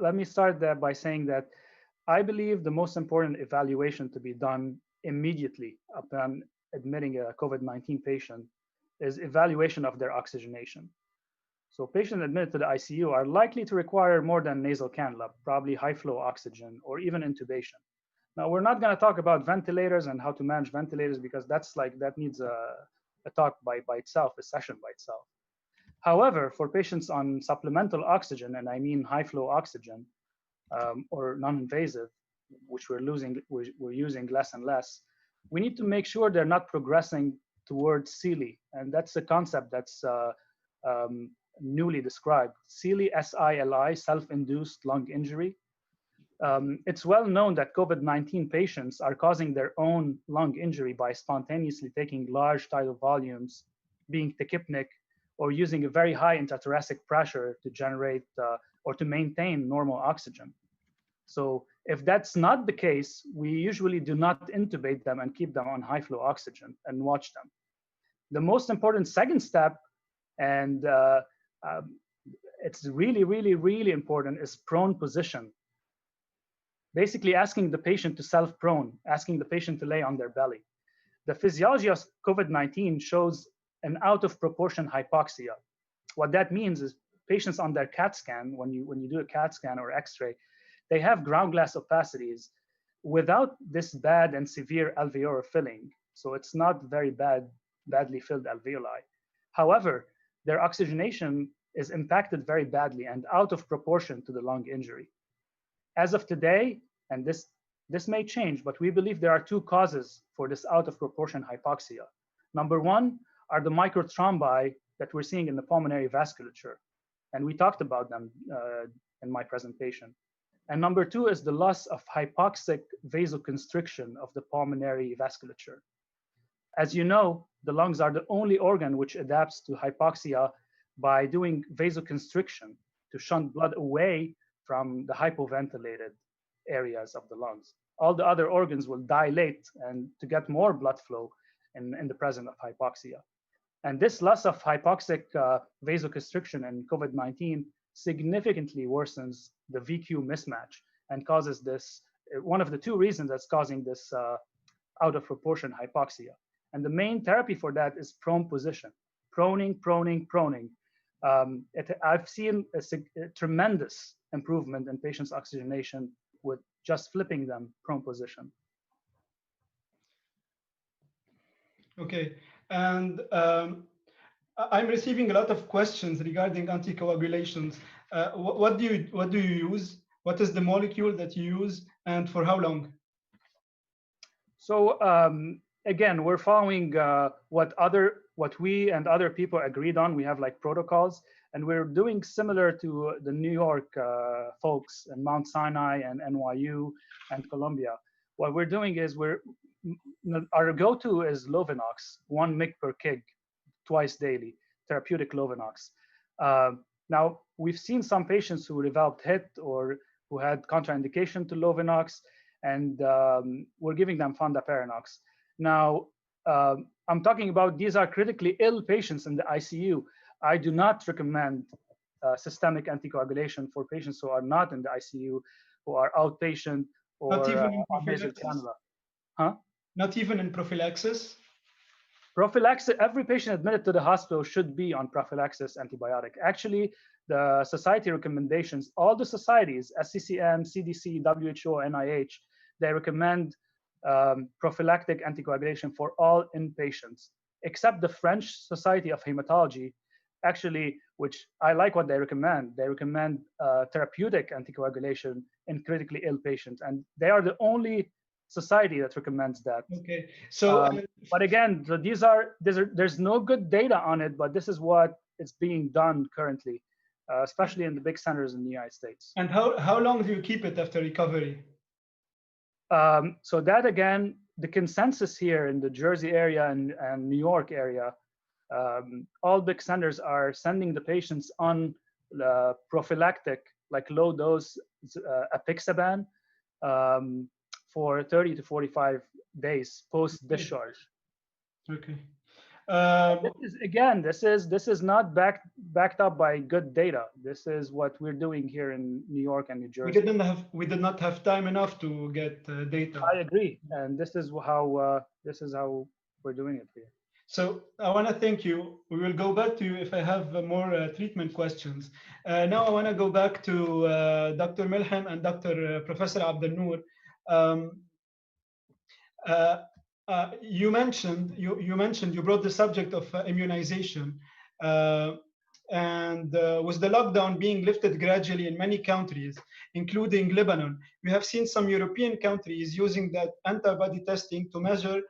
let me start by saying that I believe the most important evaluation to be done immediately upon admitting a COVID-19 patient is evaluation of their oxygenation. So patients admitted to the ICU are likely to require more than nasal cannula, probably high flow oxygen or even intubation. Now, we're not going to talk about ventilators and how to manage ventilators because that needs a talk by itself, a session by itself. However, for patients on supplemental oxygen, and I mean high flow oxygen or non-invasive, which we're using less and less, we need to make sure they're not progressing towards SILI. And that's a concept that's newly described. SILI, S-I-L-I, self-induced lung injury. It's well known that COVID-19 patients are causing their own lung injury by spontaneously taking large tidal volumes, being tachypnic, or using a very high intrathoracic pressure to generate or to maintain normal oxygen. So if that's not the case, we usually do not intubate them and keep them on high flow oxygen and watch them. The most important second step, and it's really, really, really important, is prone position. Basically asking the patient to self-prone, asking the patient to lay on their belly. The physiology of COVID-19 shows an out of proportion hypoxia. What that means is patients on their CAT scan, when you do a CAT scan or X-ray, they have ground glass opacities without this bad and severe alveolar filling. So it's not very badly filled alveoli. However, their oxygenation is impacted very badly and out of proportion to the lung injury. As of today, and this may change, but we believe there are two causes for this out of proportion hypoxia. Number one are the microthrombi that we're seeing in the pulmonary vasculature. And we talked about them in my presentation. And number two is the loss of hypoxic vasoconstriction of the pulmonary vasculature. As you know, the lungs are the only organ which adapts to hypoxia by doing vasoconstriction to shunt blood away from the hypoventilated areas of the lungs. All the other organs will dilate and to get more blood flow in the presence of hypoxia. And this loss of hypoxic vasoconstriction in COVID-19 significantly worsens the VQ mismatch and causes this, one of the two reasons that's causing this out of proportion hypoxia. And the main therapy for that is prone position, proning. I've seen a tremendous improvement in patients' oxygenation with just flipping them prone position. Okay, and I'm receiving a lot of questions regarding anticoagulations. What do you use? What is the molecule that you use, and for how long? So again, we're following what we and other people agreed on. We have like protocols, and we're doing similar to the New York folks and Mount Sinai and NYU and Columbia. What we're doing is our go-to is Lovenox, 1 mg per kg, twice daily, therapeutic Lovenox. Now, we've seen some patients who developed HIT or who had contraindication to Lovenox, and we're giving them Fondaparinux. Now, I'm talking about these are critically ill patients in the ICU. I do not recommend systemic anticoagulation for patients who are not in the ICU, who are outpatient or not even in nasal cannula. Huh? Not even in prophylaxis? Prophylaxis, every patient admitted to the hospital should be on prophylaxis antibiotic. Actually, the society recommendations, all the societies, SCCM, CDC, WHO, NIH, they recommend prophylactic anticoagulation for all inpatients, except the French Society of Hematology, actually, which I like what they recommend. They recommend therapeutic anticoagulation in critically ill patients, and they are the only society that recommends that. Okay, so but again, so there's no good data on it, but this is what is being done currently, especially in the big centers in the United States. And how long do you keep it after recovery? So that again, the consensus here in the Jersey area and New York area, all big centers are sending the patients on prophylactic, like low dose apixaban, for 30 to 45 days post discharge. Okay. This is not backed up by good data. This is what we're doing here in New York and New Jersey. We did not have time enough to get data. I agree, and this is how we're doing it here. So I want to thank you. We will go back to you if I have more treatment questions. Now I want to go back to Dr. MELHEM and Professor ABDELNOOR. You brought the subject of immunization. And with the lockdown being lifted gradually in many countries, including Lebanon, we have seen some European countries using that antibody testing to measure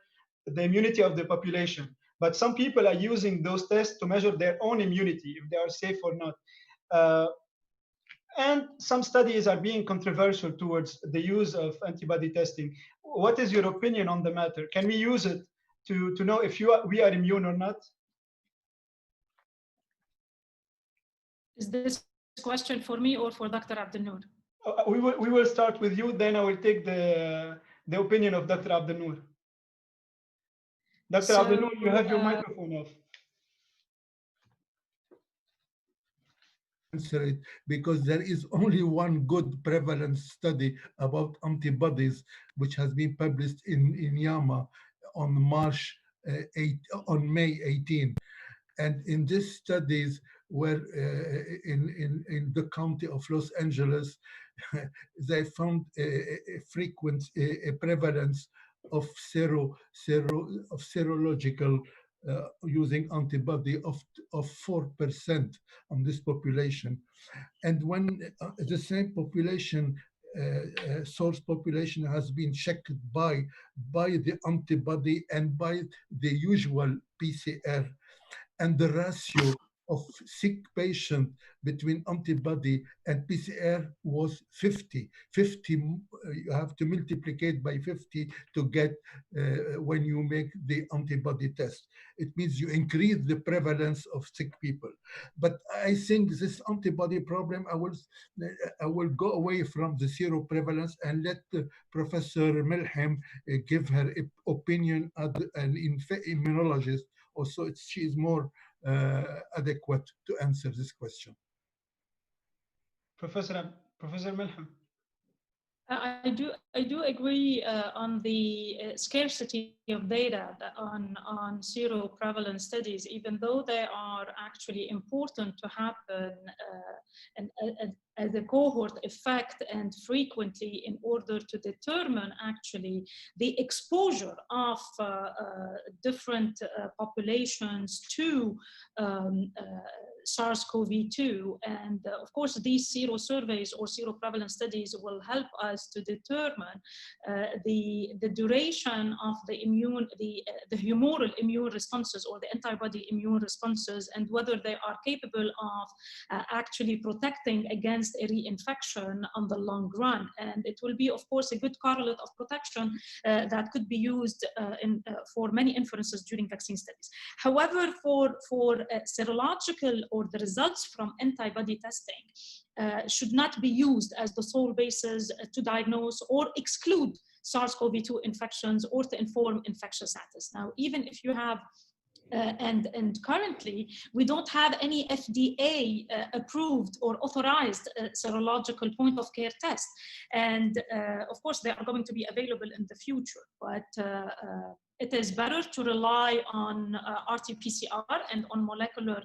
the immunity of the population. But some people are using those tests to measure their own immunity, if they are safe or not. And some studies are being controversial towards the use of antibody testing. What is your opinion on the matter? Can we use it to know if we are immune or not? Is this question for me or for Dr. ABDELNOOR? We will start with you, then I will take the opinion of Dr. ABDELNOOR. Dr. ABDELNOOR, you have your microphone off. Answer it, because there is only one good prevalence study about antibodies, which has been published in JAMA on May 18. And in these studies, where in the county of Los Angeles, they found a frequent prevalence of serological using antibody of 4% on this population. And when the same population, source population, has been checked by the antibody and by the usual PCR, and the ratio of sick patient between antibody and PCR was 50. 50, you have to multiply by 50 to get when you make the antibody test. It means you increase the prevalence of sick people. But I think this antibody problem, I will go away from the zero prevalence and let Professor MELHEM give her opinion as an immunologist. Also, she is more adequate to answer this question. Professor MELHEM. I do agree on the scarcity of data on seroprevalence studies, even though they are actually important to happen as a cohort effect and frequently in order to determine actually the exposure of different populations to SARS-CoV-2. And of course, these sero surveys or seroprevalence studies will help us to determine the duration of the humoral immune responses or the antibody immune responses, and whether they are capable of actually protecting against a reinfection on the long run. And it will be, of course, a good correlate of protection that could be used for many inferences during vaccine studies. However, for serological or the results from antibody testing should not be used as the sole basis to diagnose or exclude SARS-CoV-2 infections or to inform infectious status. Now, even if you have and currently, we don't have any FDA approved or authorized serological point of care test. And of course, they are going to be available in the future, but it is better to rely on RT-PCR and on molecular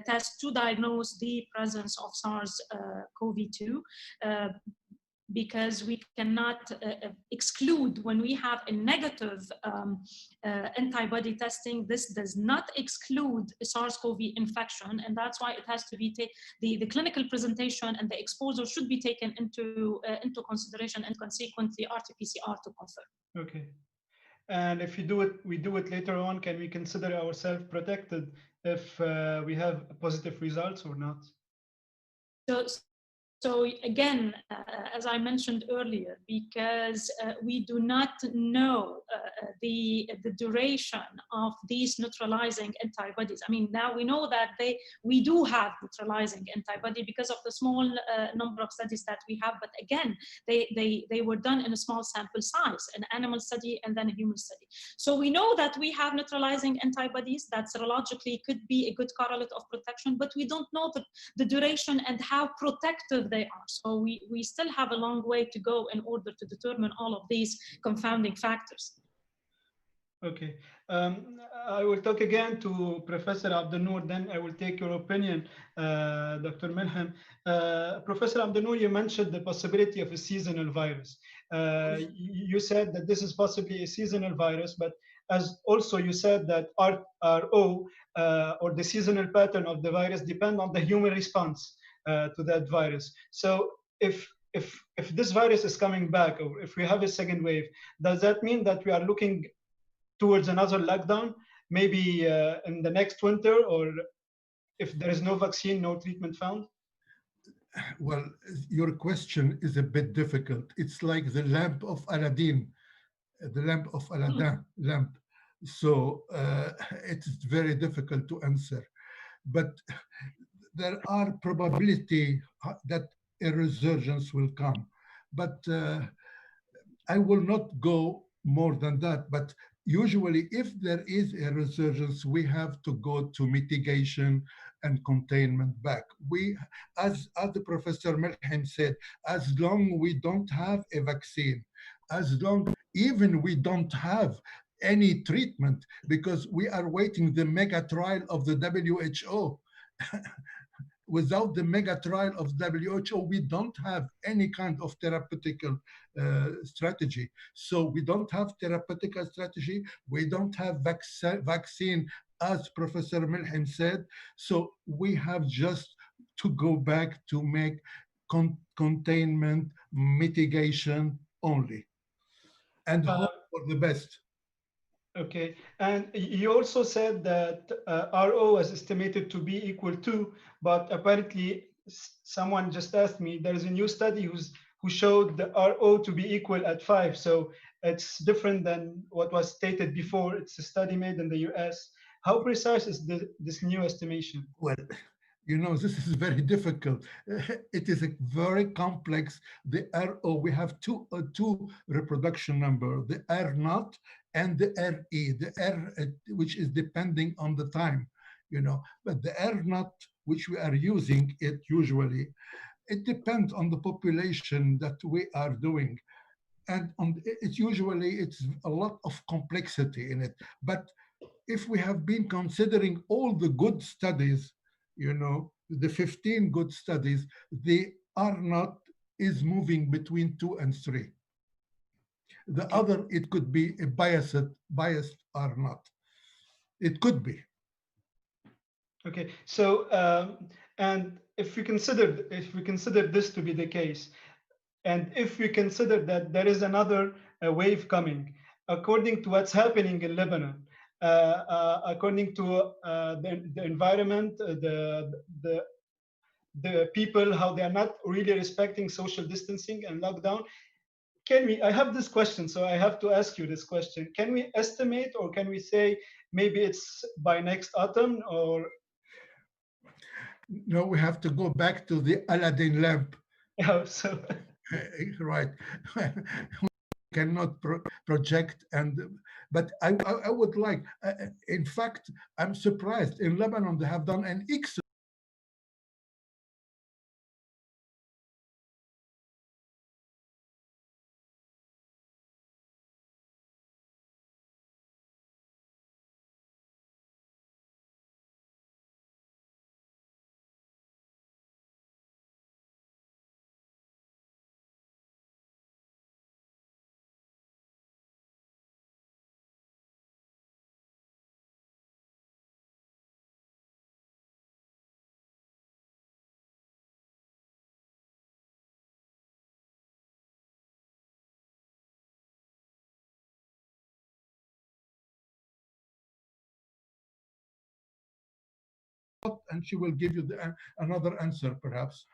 tests to diagnose the presence of SARS-CoV-2. Because we cannot exclude when we have a negative antibody testing. This does not exclude a SARS-CoV infection, and that's why it has to be the clinical presentation and the exposure should be taken into consideration, and consequently RT-PCR to confirm. Okay. And if we do it later on, can we consider ourselves protected if we have positive results or not? So again, as I mentioned earlier, because we do not know the duration of these neutralizing antibodies. I mean, now we know that we do have neutralizing antibody because of the small number of studies that we have. But again, they were done in a small sample size, an animal study and then a human study. So we know that we have neutralizing antibodies that serologically could be a good correlate of protection, but we don't know the duration and how protective they are. So we still have a long way to go in order to determine all of these confounding factors. Okay. I will talk again to Professor ABDELNOOR, then I will take your opinion, Dr. MELHEM. Professor ABDELNOOR, you mentioned the possibility of a seasonal virus. You said that this is possibly a seasonal virus, but as also you said that RO or the seasonal pattern of the virus depend on the human response to that virus. So if this virus is coming back, or if we have a second wave, does that mean that we are looking towards another lockdown, maybe in the next winter, or if there is no vaccine, no treatment found? Well, your question is a bit difficult. It's like the lamp of Aladdin, the lamp of Aladdin lamp. So it's very difficult to answer. But there are probability that a resurgence will come. But I will not go more than that. But usually, if there is a resurgence, we have to go to mitigation and containment back. As the Professor MELHEM said, as long we don't have a vaccine, as long even we don't have any treatment, because we are waiting the mega trial of the WHO. Without the mega trial of WHO, we don't have any kind of therapeutical strategy. So we don't have therapeutical strategy. We don't have vaccine, as Professor MELHEM said. So we have just to go back to make containment, mitigation only, and hope for the best. Okay, and you also said that RO is estimated to be equal to, but apparently someone just asked me, there is a new study who showed the RO to be equal at 5. So it's different than what was stated before. It's a study made in the US. How precise is this new estimation? Well, you know, this is very difficult. It is a very complex. The RO, we have two reproduction number, the R naught and the RE, the R, which is depending on the time, you know, but the R naught, which we are using it usually, it depends on the population that we are doing. And on it's a lot of complexity in it. But if we have been considering all the good studies, you know, the 15 good studies, the R naught is moving between 2 and 3. The other, it could be a biased R naught. It could be. Okay, so and if we consider this to be the case, and if we consider that there is another wave coming, according to what's happening in Lebanon, according to the environment, the people, how they are not really respecting social distancing and lockdown, I have this question, so I have to ask you this question. Can we estimate, or can we say maybe it's by next autumn, or? No, we have to go back to the Aladdin lamp. Yeah, so. Right. We cannot project, but I would like, in fact, I'm surprised in Lebanon they have done an excellent and she will give you another answer, perhaps.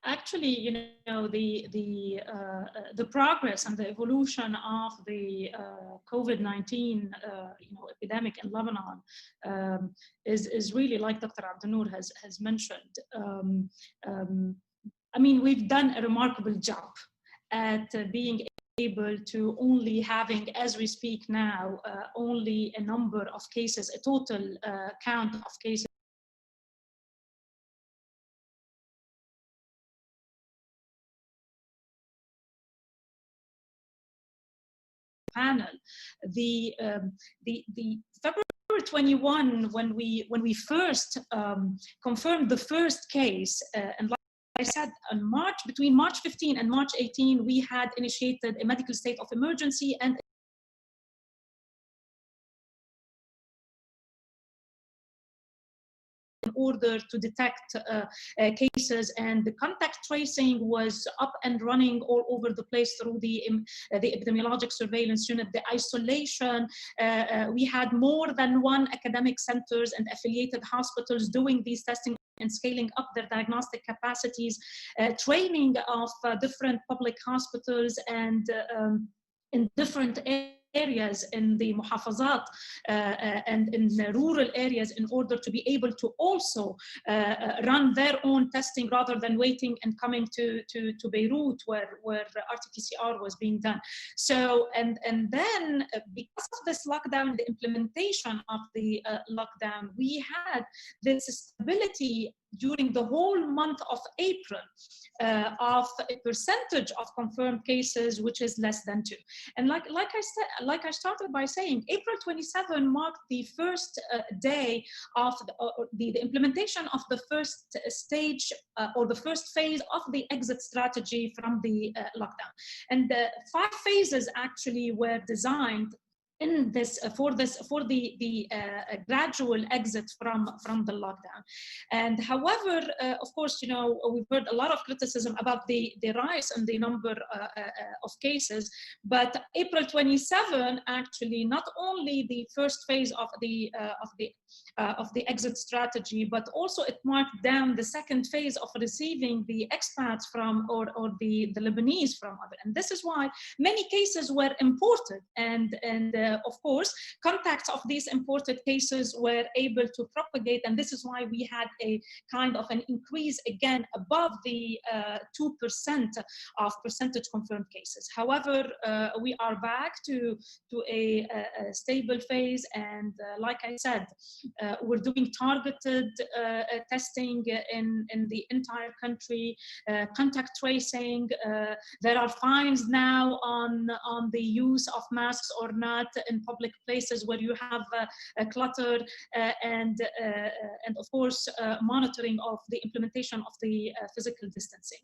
Actually, you know, the progress and the evolution of the COVID-19 epidemic in Lebanon is really, like Dr. ABDELNOOR has mentioned. I mean, we've done a remarkable job at being able to only having, as we speak now, only a number of cases, a total count of cases panel. The February 21, when we first confirmed the first case, and like I said, on between March 15 and March 18, we had initiated a medical state of emergency and in order to detect cases, and the contact tracing was up and running all over the place through the epidemiologic surveillance unit, the isolation. We had more than one academic centers and affiliated hospitals doing these testing and scaling up their diagnostic capacities, training of different public hospitals and in different areas in the muhafazat and in the rural areas in order to be able to also run their own testing rather than waiting and coming to Beirut where RT-PCR was being done. So, and then because of this lockdown, the implementation of the lockdown, we had this stability during the whole month of April of a percentage of confirmed cases, which is less than 2. And like I started by saying, April 27 marked the first day of the implementation of the first stage or the first phase of the exit strategy from the lockdown. And the 5 phases actually were designed in this for the gradual exit from the lockdown. And however, of course, you know, we've heard a lot of criticism about the rise in the number of cases, but April 27 actually not only the first phase of the exit strategy, but also it marked down the second phase of receiving the expats from or the Lebanese from other. And this is why many cases were imported, and of course, contacts of these imported cases were able to propagate, and this is why we had a kind of an increase again above the 2% of percentage confirmed cases. However, we are back to a stable phase, and like I said, we're doing targeted testing in the entire country, contact tracing. There are fines now on the use of masks or not in public places where you have a clutter, and of course monitoring of the implementation of the physical distancing.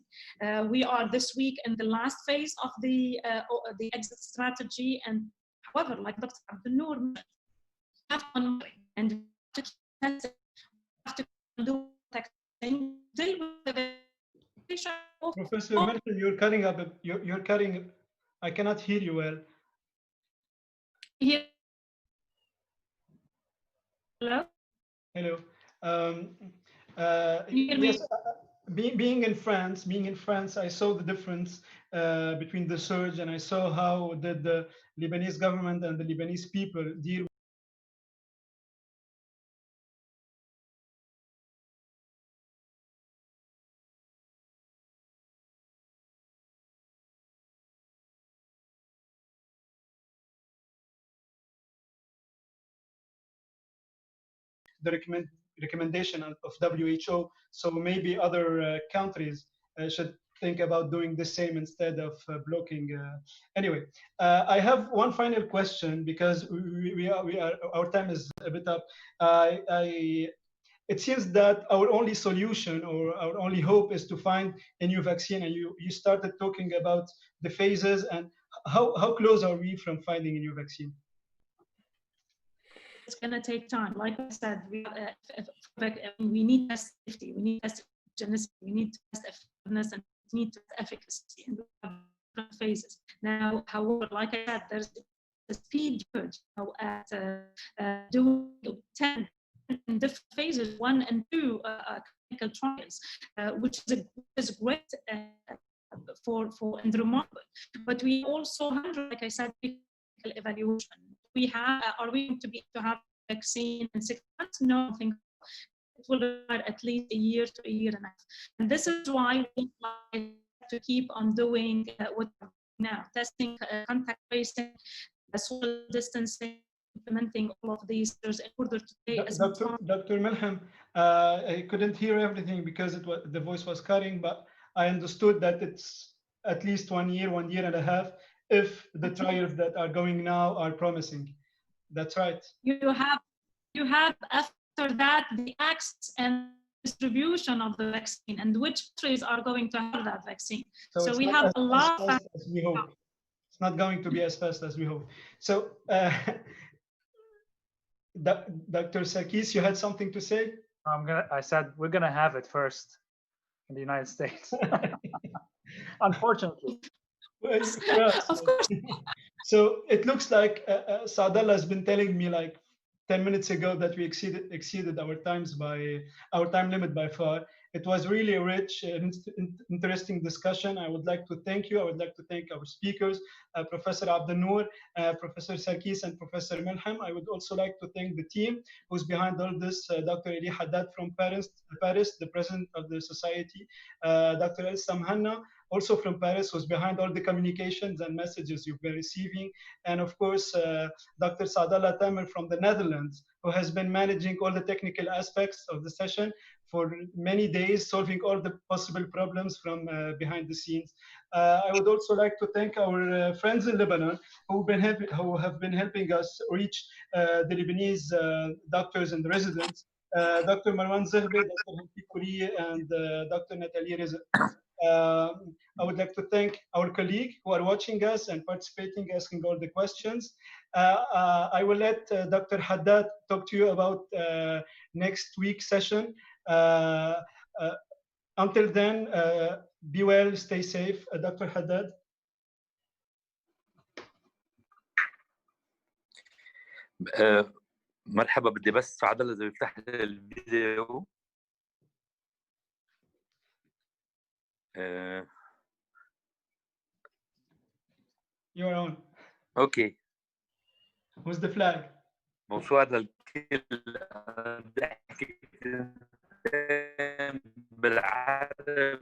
We are this week in the last phase of the exit strategy, and however, like Dr. ABDELNOOR, have to and have to do testing, deal with the Professor Merkel, you're cutting up. You're cutting. I cannot hear you well. Here. Hello. Hello. You hear me? Yes. Being in France, I saw the difference between the surge, and I saw how did the Lebanese government and the Lebanese people deal the recommendation of WHO. So maybe other countries should think about doing the same instead of blocking. Anyway, I have one final question because we are our time is a bit up. It seems that our only solution or our only hope is to find a new vaccine, and you started talking about the phases, and how close are we from finding a new vaccine? It's going to take time. Like I said, we need to test safety, we need to test genicity, we need to test effectiveness, and we need to test efficacy, and we have different phases. Now, however, like I said, there's a speed urge at doing 10 in different phases, 1 and 2 clinical trials, which is great for and remarkable. But we also have, like I said, evaluation. Are we going to be to have a vaccine in 6 months? No, I think it will require at least a year to a year and a half. And this is why we like to keep on doing what we're doing now, testing, contact tracing, social distancing, implementing all of these in order to stay as Dr. MELHEM, I couldn't hear everything because the voice was cutting, but I understood that it's at least 1 year, 1 year and a half, if the trials that are going now are promising. That's right. You have after that the access and distribution of the vaccine and which countries are going to have that vaccine. So we have a lot of as we hope. It's not going to be as fast as we hope. So Dr. SARKIS, you had something to say? I said we're gonna have it first in the United States. Unfortunately. Of course. So it looks like Saadallah has been telling me like 10 minutes ago that we exceeded our time limit by far. It was really a rich and interesting discussion. I would like to thank you. I would like to thank our speakers, Professor ABDELNOOR, Professor SARKIS, and Professor MELHEM. I would also like to thank the team who's behind all this, Dr. Eli Haddad from Paris, the president of the society, Dr. El Samhanna, also from Paris, who's behind all the communications and messages you've been receiving. And of course, Dr. Saadallah Tamer from the Netherlands, who has been managing all the technical aspects of the session for many days, solving all the possible problems from behind the scenes. I would also like to thank our friends in Lebanon who have been helping us reach the Lebanese doctors and residents, Dr. Marwan Zahbi, Dr. Hamdi Kouri, and Dr. Nathalie Reza. I would like to thank our colleagues who are watching us and participating, asking all the questions. I will let Dr. Haddad talk to you about next week's session. Until then, be well, stay safe. Dr. Haddad. مرحبا. بدي بس سعد الله إذا يفتح لي الفيديو. You're on. Okay. Who's the flag? bonsoir للكل. بدي احكي بالعربي